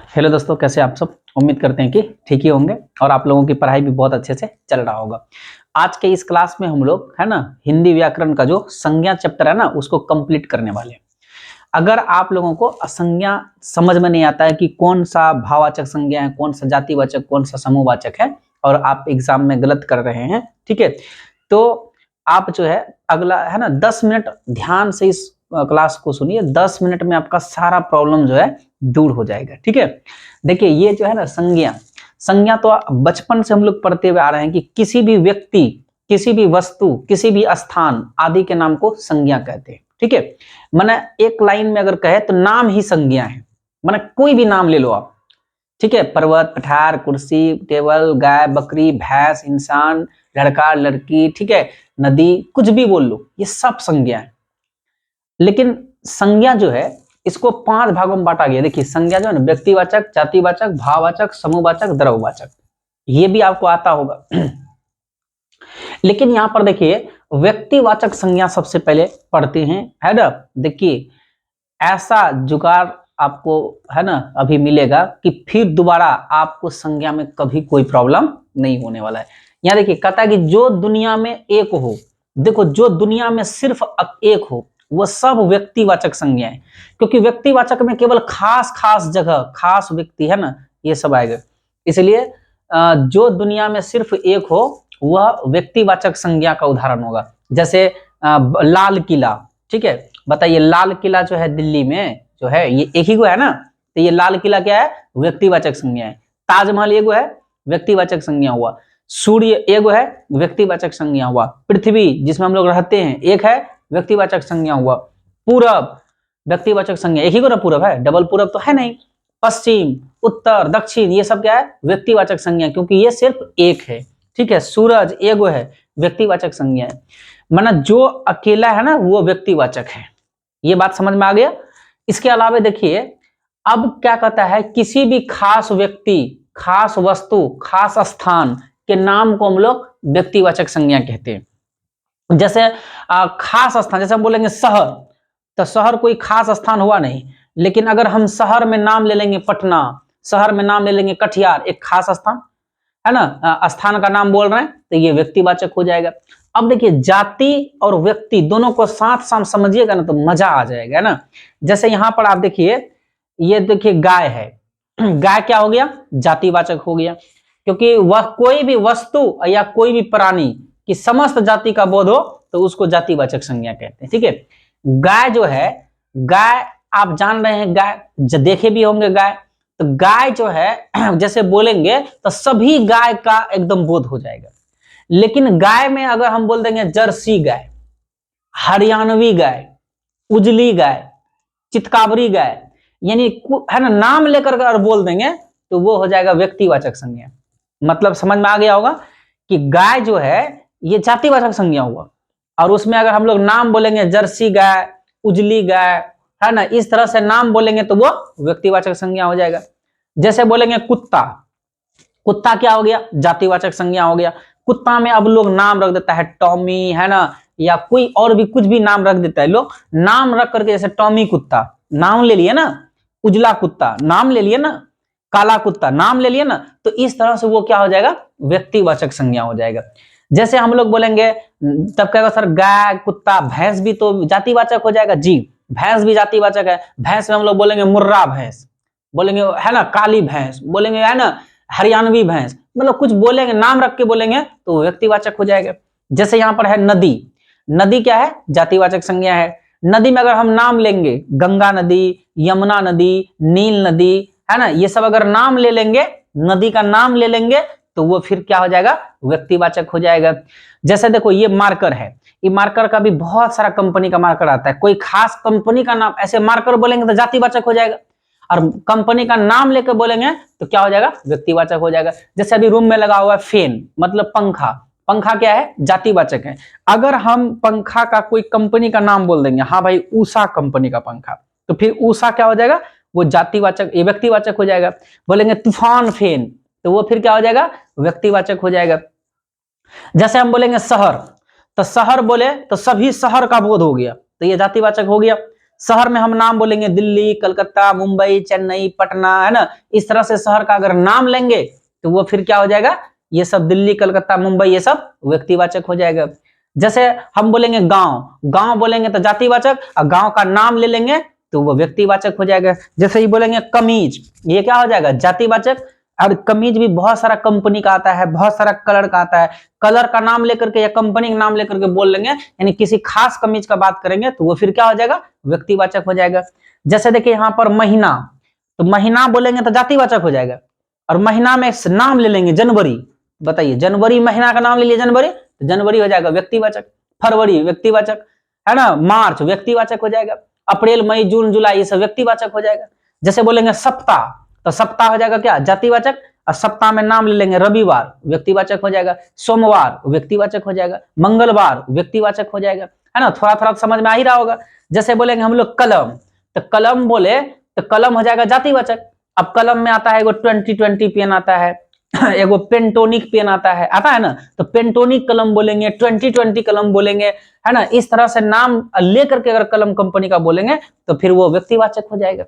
Hello दोस्तों, कैसे आप सब। उम्मीद करते हैं कि ठीक ही होंगे और आप लोगों की पढ़ाई भी बहुत अच्छे से चल रहा होगा। आज के इस क्लास में हम लोग है ना हिंदी व्याकरण का जो संज्ञा चैप्टर है ना उसको कंप्लीट करने वाले हैं। अगर आप लोगों को संज्ञा समझ में नहीं आता है कि कौन सा भाववाचक संज्ञा है, कौन सा जातिवाचक, कौन सा समूहवाचक है और आप एग्जाम में गलत कर रहे हैं, ठीक है, तो आप जो है अगला है ना 10 मिनट ध्यान से इस क्लास को सुनिए। 10 मिनट में आपका सारा प्रॉब्लम जो है दूर हो जाएगा, ठीक है। देखिए ये जो है ना संज्ञा तो बचपन से हम लोग पढ़ते हुए आ रहे हैं कि किसी भी व्यक्ति, किसी भी वस्तु, किसी भी स्थान आदि के नाम को संज्ञा कहते हैं, ठीक है। माने एक लाइन में अगर कहे तो नाम ही संज्ञा है। माने कोई भी नाम ले लो आप, ठीक है, पर्वत, पठार, कुर्सी, टेबल, गाय, बकरी, भैंस, इंसान, लड़का, लड़की, ठीक है, नदी, कुछ भी बोल लो, ये सब संज्ञा है। लेकिन संज्ञा जो है इसको 5 भागों में बांटा गया। देखिए संज्ञा जो है ना व्यक्तिवाचक, जातिवाचक, भाववाचक, समूहवाचक, द्रव्यवाचक, ये भी आपको आता होगा। लेकिन यहां पर देखिए व्यक्तिवाचक संज्ञा सबसे पहले पढ़ते हैं, है ना। देखिए ऐसा जुगाड़ आपको है ना अभी मिलेगा कि फिर दोबारा आपको संज्ञा में कभी कोई प्रॉब्लम नहीं होने वाला है। यहाँ देखिए कहता है कि जो दुनिया में एक हो, देखो जो दुनिया में सिर्फ एक हो वो सब व्यक्तिवाचक संज्ञा है, क्योंकि व्यक्तिवाचक में केवल खास खास जगह, खास व्यक्ति है ना, ये सब आएगा। इसलिए जो दुनिया में सिर्फ एक हो वह व्यक्तिवाचक संज्ञा का उदाहरण होगा। जैसे लाल किला, ठीक है, बताइए लाल किला जो है दिल्ली में जो है ये एक ही को है ना, तो ये लाल किला क्या है, व्यक्तिवाचक संज्ञा है। ताजमहल एगो है, व्यक्तिवाचक संज्ञा हुआ। सूर्य एगो है, व्यक्तिवाचक संज्ञा हुआ। पृथ्वी जिसमें हम लोग रहते हैं एक है, व्यक्तिवाचक संज्ञा हुआ। पूरब व्यक्तिवाचक संज्ञा, एक ही को ना पूरब है, डबल पूरब तो है नहीं। पश्चिम, उत्तर, दक्षिण, ये सब क्या है, व्यक्तिवाचक संज्ञा, क्योंकि ये सिर्फ एक है, ठीक है। सूरज एगो है, व्यक्तिवाचक संज्ञा है। माना जो अकेला है ना वो व्यक्तिवाचक है। ये बात समझ में आ गया। इसके अलावा देखिए अब क्या कहता है, किसी भी खास व्यक्ति, खास वस्तु, खास स्थान के नाम को हम लोग व्यक्तिवाचक संज्ञा कहते हैं। जैसे खास स्थान, जैसे हम बोलेंगे शहर, तो शहर कोई खास स्थान हुआ नहीं, लेकिन अगर हम शहर में नाम ले लेंगे पटना, शहर में नाम ले लेंगे कटिहार, एक खास स्थान है ना, स्थान का नाम बोल रहे हैं, तो ये व्यक्तिवाचक हो जाएगा। अब देखिए जाति और व्यक्ति दोनों को साथ साथ समझिएगा ना तो मजा आ जाएगा, है ना। जैसे यहां पर आप देखिए, ये देखिए गाय है, गाय क्या हो गया, जातिवाचक हो गया, क्योंकि वह कोई भी वस्तु या कोई भी प्राणी की समस्त जाति का बोध हो तो उसको जातिवाचक संज्ञा कहते हैं, ठीक है। गाय जो है, गाय आप जान रहे हैं, गाय देखे भी होंगे गाय, तो गाय जो है जैसे बोलेंगे तो सभी गाय का एकदम बोध हो जाएगा। लेकिन गाय में अगर हम बोल देंगे जर्सी गाय, हरियाणवी गाय, उजली गाय, चितकाबरी गाय, यानी है ना नाम लेकर अगर बोल देंगे तो वो हो जाएगा व्यक्तिवाचक संज्ञा। मतलब समझ में आ गया होगा कि गाय जो है ये जातिवाचक संज्ञा हुआ, और उसमें अगर हम लोग नाम बोलेंगे जर्सी गाय, उजली गाय, है ना, इस तरह से नाम बोलेंगे तो वो व्यक्तिवाचक संज्ञा हो जाएगा। जैसे बोलेंगे कुत्ता, कुत्ता क्या हो गया, जातिवाचक संज्ञा हो गया। कुत्ता में अब लोग नाम रख देता है टॉमी, है ना, या कोई और भी कुछ भी नाम रख देता है। लोग नाम रख करके, जैसे टॉमी कुत्ता नाम ले लिए ना, उजला कुत्ता नाम ले लिए ना, काला कुत्ता नाम ले लिए ना, तो इस तरह से वो क्या हो जाएगा, व्यक्तिवाचक संज्ञा हो जाएगा। जैसे हम लोग बोलेंगे तब कहेगा सर गाय, कुत्ता, भैंस भी तो जातिवाचक हो जाएगा। जी भैंस भी जातिवाचक है। भैंस में हम लोग बोलेंगे मुर्रा भैंस, बोलेंगे है ना काली भैंस, बोलेंगे है ना हरियाणवी भैंस, मतलब कुछ बोलेंगे नाम रख के बोलेंगे तो व्यक्तिवाचक हो जाएगा। जैसे यहाँ पर है नदी, नदी क्या है, जातिवाचक संज्ञा है। नदी में अगर हम नाम लेंगे गंगा नदी, यमुना नदी, नील नदी, है ना, ये सब अगर नाम ले लेंगे, नदी का नाम ले लेंगे तो वो फिर क्या हो जाएगा, व्यक्तिवाचक हो जाएगा। जैसे देखो ये मार्कर है, ये मार्कर का भी बहुत सारा कंपनी का मार्कर आता है, कोई खास कंपनी का नाम ऐसे मार्कर बोलेंगे तो जातिवाचक हो जाएगा, और कंपनी का नाम लेकर बोलेंगे तो क्या हो जाएगा, व्यक्तिवाचक हो जाएगा। जैसे अभी रूम में लगा हुआ है फैन, मतलब पंखा, पंखा क्या है, जातिवाचक है। अगर हम पंखा का कोई कंपनी का नाम बोल देंगे, हाँ भाई उषा कंपनी का पंखा, तो फिर उषा क्या हो जाएगा, वो जातिवाचक, ये व्यक्तिवाचक हो जाएगा। बोलेंगे तूफान फैन, तो वो फिर क्या हो जाएगा, व्यक्तिवाचक हो जाएगा। जैसे हम बोलेंगे शहर, तो शहर बोले तो सभी शहर का बोध हो गया, तो ये जातिवाचक हो गया। शहर में हम नाम बोलेंगे दिल्ली, कलकत्ता, मुंबई, चेन्नई, पटना, है ना, इस तरह से शहर का अगर नाम लेंगे तो वो फिर क्या हो जाएगा, ये सब दिल्ली, कलकत्ता, मुंबई ये सब व्यक्तिवाचक हो जाएगा। जैसे हम बोलेंगे गांव, गांव बोलेंगे तो जातिवाचक, और गांव का नाम ले लेंगे तो वो व्यक्तिवाचक हो जाएगा। जैसे ही बोलेंगे कमीज, ये क्या हो जाएगा, जातिवाचक। और कमीज भी बहुत सारा कंपनी का आता है, बहुत सारा कलर का आता है, कलर का नाम लेकर के या कंपनी का नाम लेकर के बोल लेंगे, यानी किसी खास कमीज का बात करेंगे तो वो फिर क्या हो जाएगा, व्यक्तिवाचक हो जाएगा। जैसे देखिए यहाँ पर महीना, तो महीना बोलेंगे तो जातिवाचक हो जाएगा, और महीना में नाम ले लेंगे जनवरी, बताइए जनवरी महीना का नाम ले लिया जनवरी, तो जनवरी हो जाएगा व्यक्तिवाचक। फरवरी व्यक्तिवाचक, है ना, मार्च व्यक्तिवाचक हो जाएगा, अप्रैल, मई, जून, जुलाई ये सब व्यक्तिवाचक हो जाएगा। जैसे बोलेंगे सप्ताह, तो सप्ताह हो जाएगा क्या, जातिवाचक, और सप्ताह में नाम ले लेंगे रविवार व्यक्तिवाचक हो जाएगा, सोमवार व्यक्तिवाचक हो जाएगा, मंगलवार व्यक्तिवाचक हो जाएगा, है ना, थोड़ा थोड़ा समझ में आ ही रहा होगा। जैसे बोलेंगे हम लोग कलम, तो कलम बोले तो कलम हो जाएगा जातिवाचक। अब कलम में आता है एगो 2020 पेन आता है, एगो पेंटोनिक पेन आता है ना, तो पेंटोनिक कलम बोलेंगे, 2020 कलम बोलेंगे, है ना, इस तरह से नाम लेकर के अगर कलम कंपनी का बोलेंगे तो फिर वो व्यक्तिवाचक हो जाएगा,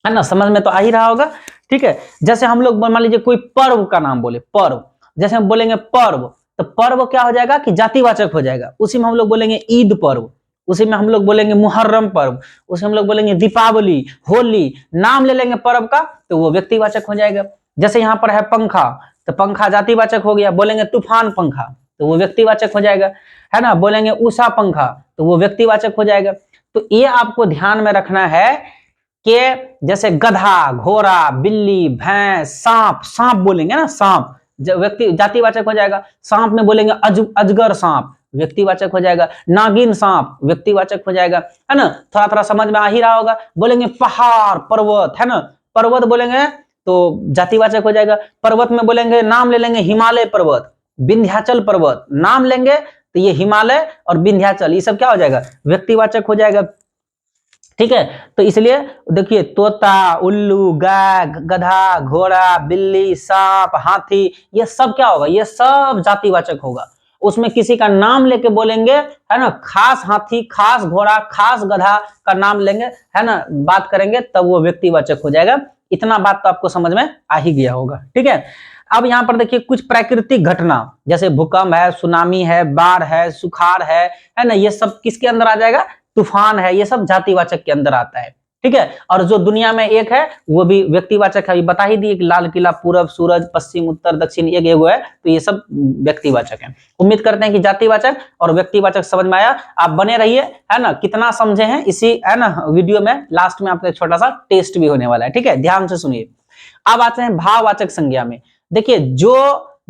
है ना, समझ में तो आ ही रहा होगा। ठीक है, जैसे हम लोग मान लीजिए कोई पर्व का नाम बोले, पर्व, जैसे हम बोलेंगे पर्व, तो पर्व क्या हो जाएगा कि जातिवाचक हो जाएगा। उसी में हम लोग बोलेंगे ईद पर्व, उसी में हम लोग बोलेंगे मुहर्रम पर्व, उसी में हम लोग बोलेंगे दीपावली, होली, नाम ले लेंगे पर्व का तो वो व्यक्तिवाचक हो जाएगा। जैसे यहाँ पर है पंखा, तो पंखा जातिवाचक हो गया, बोलेंगे तूफान पंखा तो वो व्यक्तिवाचक हो जाएगा, है ना, बोलेंगे उषा पंखा तो वो व्यक्तिवाचक हो जाएगा। तो ये आपको ध्यान में रखना है कि जैसे गधा, घोड़ा, बिल्ली, भैंस, सांप, सांप बोलेंगे ना, सांप व्यक्ति जातिवाचक हो जाएगा। सांप में बोलेंगे अजगर सांप व्यक्तिवाचक हो जाएगा, नागिन सांप व्यक्तिवाचक हो जाएगा, है ना, थोड़ा थोड़ा समझ में आ ही रहा होगा। बोलेंगे पहाड़, पर्वत, है ना, पर्वत बोलेंगे तो जातिवाचक हो जाएगा। पर्वत में बोलेंगे नाम ले लेंगे हिमालय पर्वत, विंध्याचल पर्वत, नाम लेंगे तो ये हिमालय और विंध्याचल ये सब क्या हो जाएगा, व्यक्तिवाचक हो जाएगा। ठीक है, तो इसलिए देखिए तोता, उल्लू, गाय, गधा, घोड़ा, बिल्ली, सांप, हाथी ये सब क्या होगा, ये सब जातिवाचक होगा। उसमें किसी का नाम लेके बोलेंगे, है ना, खास हाथी, खास घोड़ा, खास गधा का नाम लेंगे, है ना, बात करेंगे तब वो व्यक्तिवाचक हो जाएगा। इतना बात तो आपको समझ में आ ही गया होगा। ठीक है, अब यहाँ पर देखिए कुछ प्राकृतिक घटना जैसे भूकंप है, सुनामी है, बाढ़ है, सुखाड़ है ना, ये सब किसके अंदर आ जाएगा, तूफान है, ये सब जातिवाचक के अंदर आता है। ठीक है, और जो दुनिया में एक है वो भी व्यक्तिवाचक है, बता ही दिए कि लाल किला, पूरब, सूरज, पश्चिम, उत्तर, दक्षिण एक एगो है, तो ये सब व्यक्तिवाचक है। उम्मीद करते हैं कि जातिवाचक और व्यक्तिवाचक समझ में आया। आप बने रहिए, है ना, कितना समझे हैं इसी, है ना, वीडियो में लास्ट में आपका एक छोटा सा टेस्ट भी होने वाला है। ठीक है, ध्यान से सुनिए। अब आते हैं भाववाचक संज्ञा में। देखिए जो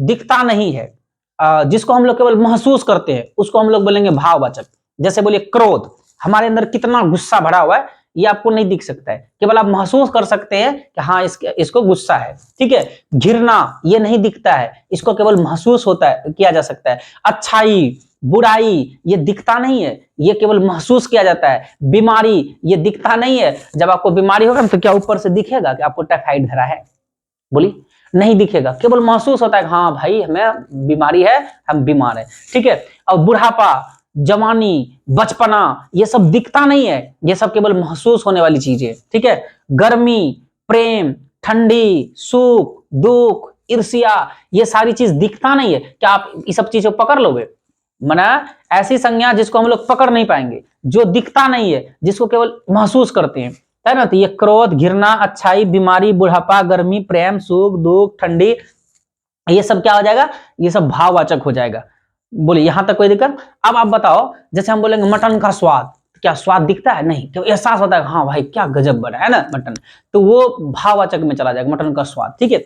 दिखता नहीं है, जिसको हम लोग केवल महसूस करते हैं उसको हम लोग बोलेंगे भाववाचक। जैसे बोलिए क्रोध, हमारे अंदर कितना गुस्सा भरा हुआ है ये आपको नहीं दिख सकता है, केवल आप महसूस कर सकते हैं कि हाँ इसको गुस्सा है। ठीक है, घृणा ये नहीं दिखता है, इसको केवल महसूस होता है, किया जा सकता है। अच्छाई, बुराई ये दिखता नहीं है, ये केवल महसूस किया जाता है। बीमारी ये दिखता नहीं है, जब आपको बीमारी होगा तो क्या ऊपर से दिखेगा कि आपको टाइफाइड धरा है, बोली नहीं दिखेगा, केवल महसूस होता है कि हाँ भाई हमें बीमारी है, हम बीमार है। ठीक है, और बुढ़ापा, जवानी, बचपना ये सब दिखता नहीं है, ये सब केवल महसूस होने वाली चीजें। ठीक है, गर्मी, प्रेम, ठंडी, सुख, दुख, ईर्ष्या ये सारी चीज दिखता नहीं है। क्या आप ये सब चीजों को पकड़ लोगे? मना ऐसी संज्ञा जिसको हम लोग पकड़ नहीं पाएंगे, जो दिखता नहीं है, जिसको केवल महसूस करते हैं, है ना। तो ये क्रोध, घृणा, अच्छाई, बीमारी, बुढ़ापा, गर्मी, प्रेम, सुख, दुख, ठंडी ये सब क्या हो जाएगा, ये सब भाववाचक हो जाएगा। बोलिए यहां तक कोई दिक्कत? अब आप बताओ, जैसे हम बोलेंगे मटन का स्वाद, क्या स्वाद दिखता है? नहीं, क्यों एहसास होता है हाँ भाई क्या गजब बना है ना मटन, तो वो भाववाचक में चला जाएगा, मटन का स्वाद। ठीक है,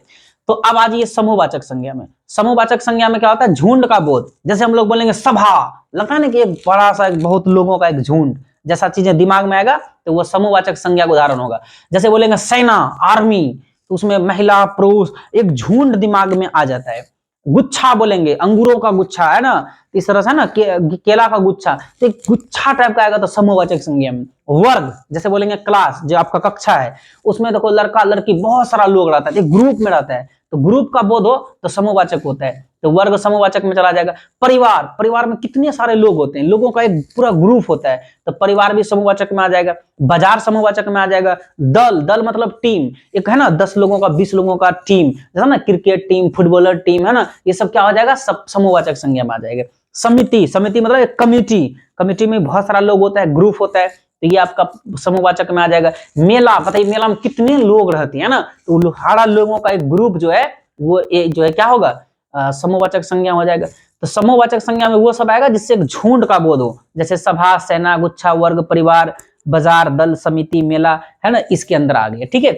तो अब आ जाइए समूहवाचक संज्ञा में। समूहवाचक संज्ञा में क्या होता है, झुंड का बोध। जैसे हम लोग बोलेंगे सभा, लगता है ना कि एक बड़ा सा बहुत लोगों का एक झुंड जैसा चीजें दिमाग में आएगा, तो वो समूहवाचक संज्ञा का उदाहरण होगा। जैसे बोलेंगे सेना, आर्मी, तो उसमें महिला, पुरुष, एक झुंड दिमाग में आ जाता है। गुच्छा बोलेंगे, अंगूरों का गुच्छा, है ना, इस तरह से ना केला का गुच्छा, तो एक गुच्छा टाइप का आएगा तो समूहवाचक संज्ञा में। वर्ग, जैसे बोलेंगे क्लास, जो आपका कक्षा है, उसमें देखो लड़का लड़की बहुत सारा लोग रहता है, एक ग्रुप में रहता है, तो ग्रुप का बोध हो तो समूहवाचक होता है, तो वर्ग समूहवाचक में चला जाएगा। परिवार, परिवार में कितने सारे लोग होते हैं, लोगों का एक पूरा ग्रुप होता है, तो परिवार भी समूहवाचक में आ जाएगा। बाजार समूहवाचक में आ जाएगा। दल, दल मतलब टीम, एक है ना 10 लोगों का 20 लोगों का टीम, जैसा ना क्रिकेट टीम, फुटबॉलर टीम, है ना, ये सब क्या हो जाएगा, सब समूहवाचक संज्ञा में आ जाएगा। समिति, समिति मतलब एक कमिटी, कमिटी में बहुत सारा लोग होता है, ग्रुप होता है, तो ये आपका समूहवाचक में आ जाएगा। मेला, बताइए मेला में कितने लोग रहते हैं ना, तो सारा लोगों का एक ग्रुप जो है वो जो है क्या होगा, समूहवाचक संज्ञा हो जाएगा। तो समूहवाचक संज्ञा में वो सब आएगा जिससे एक झुंड का बोध हो, जैसे सभा, सेना, गुच्छा, वर्ग, परिवार, बाजार, दल, समिति, मेला, है ना, इसके अंदर आ गया। ठीक है,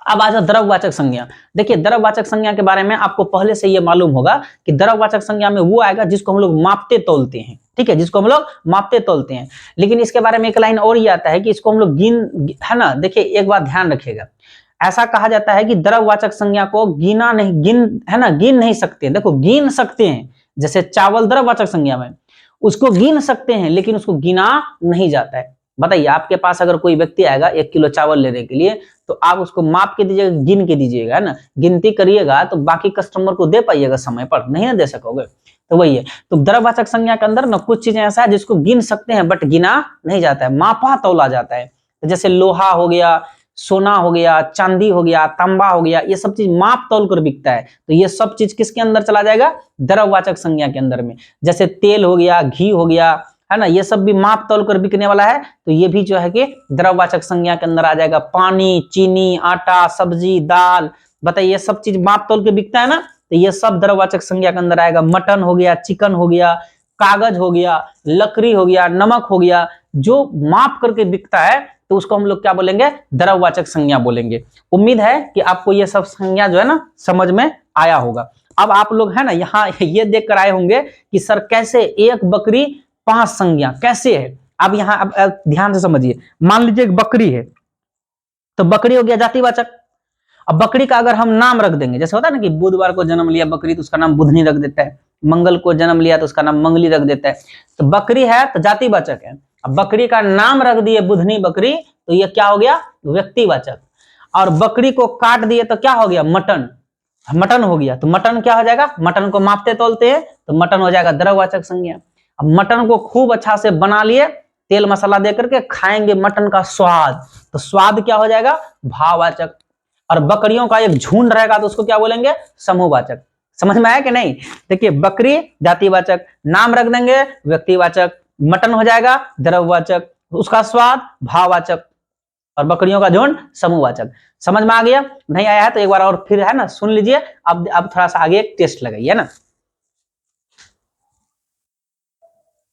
अब आ जाओ द्रव्यवाचक संज्ञा। देखिए द्रव्यवाचक संज्ञा के बारे में आपको पहले से ये मालूम होगा कि द्रव्यवाचक संज्ञा में वो आएगा जिसको हम लोग मापते तोलते हैं। ठीक है, जिसको हम लोग मापते तोलते हैं। लेकिन इसके बारे में एक लाइन और ये आता है कि इसको हम लोग है ना, देखिए एक बात ध्यान रखिएगा, ऐसा कहा जाता है कि द्रव्यवाचक संज्ञा को गिना नहीं, है ना, गिन नहीं सकते। देखो गिन सकते हैं, जैसे चावल द्रव्यवाचक संज्ञा में, उसको गिन सकते हैं लेकिन उसको गिना नहीं जाता है। बताइए आपके पास अगर कोई व्यक्ति आएगा 1 किलो चावल लेने के लिए, तो आप उसको माप के दीजिएगा, गिन के दीजिएगा, है ना, गिनती करिएगा तो बाकी कस्टमर को दे पाइएगा समय पर, नहीं ना दे सकोगे। तो वही है, तो द्रव्यवाचक संज्ञा के अंदर ना कुछ चीजें ऐसा है जिसको गिन सकते हैं बट गिना नहीं जाता है, मापा तौला जाता है। तो जैसे लोहा हो गया, सोना हो गया, चांदी हो गया, तांबा हो गया, ये सब चीज माप तौल कर बिकता है, तो ये सब चीज किसके अंदर चला जाएगा, द्रव्यवाचक संज्ञा के अंदर में। जैसे तेल हो गया, घी हो गया, है ना, ये सब भी माप तौल कर बिकने वाला है, तो ये भी जो है कि द्रव्यवाचक संज्ञा के अंदर आ जाएगा। पानी, चीनी, आटा, सब्जी, दाल, बताइए ये सब चीज माप तौल के बिकता है ना, तो ये सब द्रव्यवाचक संज्ञा के अंदर आएगा। मटन हो गया, चिकन हो गया, कागज हो गया, लकड़ी हो गया, नमक हो गया, जो माप करके बिकता है तो उसको हम लोग क्या बोलेंगे, द्रव्यवाचक संज्ञा बोलेंगे। उम्मीद है कि आपको ये सब संज्ञा जो है ना समझ में आया होगा। अब आप लोग है ना यहाँ ये देख कर आए होंगे कि सर कैसे एक बकरी 5 संज्ञा कैसे है। अब यहाँ अब ध्यान से समझिए, मान लीजिए एक बकरी है, तो बकरी हो गया जातिवाचक। अब बकरी का अगर हम नाम रख देंगे, जैसे होता है ना कि बुधवार को जन्म लिया बकरी तो उसका नाम बुधनी रख देता है, मंगल को जन्म लिया तो उसका नाम मंगली रख देता है, तो बकरी है तो जातिवाचक है। अब बकरी का नाम रख दिए बुधनी बकरी, तो ये क्या हो गया, व्यक्तिवाचक। और बकरी को काट दिए तो क्या हो गया, मटन, मटन हो गया, तो मटन क्या हो जाएगा, मटन को मापते तोलते हैं तो मटन हो जाएगा द्रव्यवाचक संज्ञा। अब मटन को खूब अच्छा से बना लिए, तेल मसाला दे करके खाएंगे मटन का स्वाद, तो स्वाद क्या हो जाएगा, भाववाचक। और बकरियों का एक झुंड रहेगा तो उसको क्या बोलेंगे, समूहवाचक। समझ में आया कि नहीं। देखिए बकरी जातिवाचक, नाम रख देंगे व्यक्तिवाचक, मटन हो जाएगा द्रव्यवाचक, उसका स्वाद भाववाचक, और बकरियों का झुंड समूहवाचक। समझ में आ गया, नहीं आया है तो एक बार और फिर है ना सुन लीजिए। अब थोड़ा सा आगे एक टेस्ट लगाइए ना।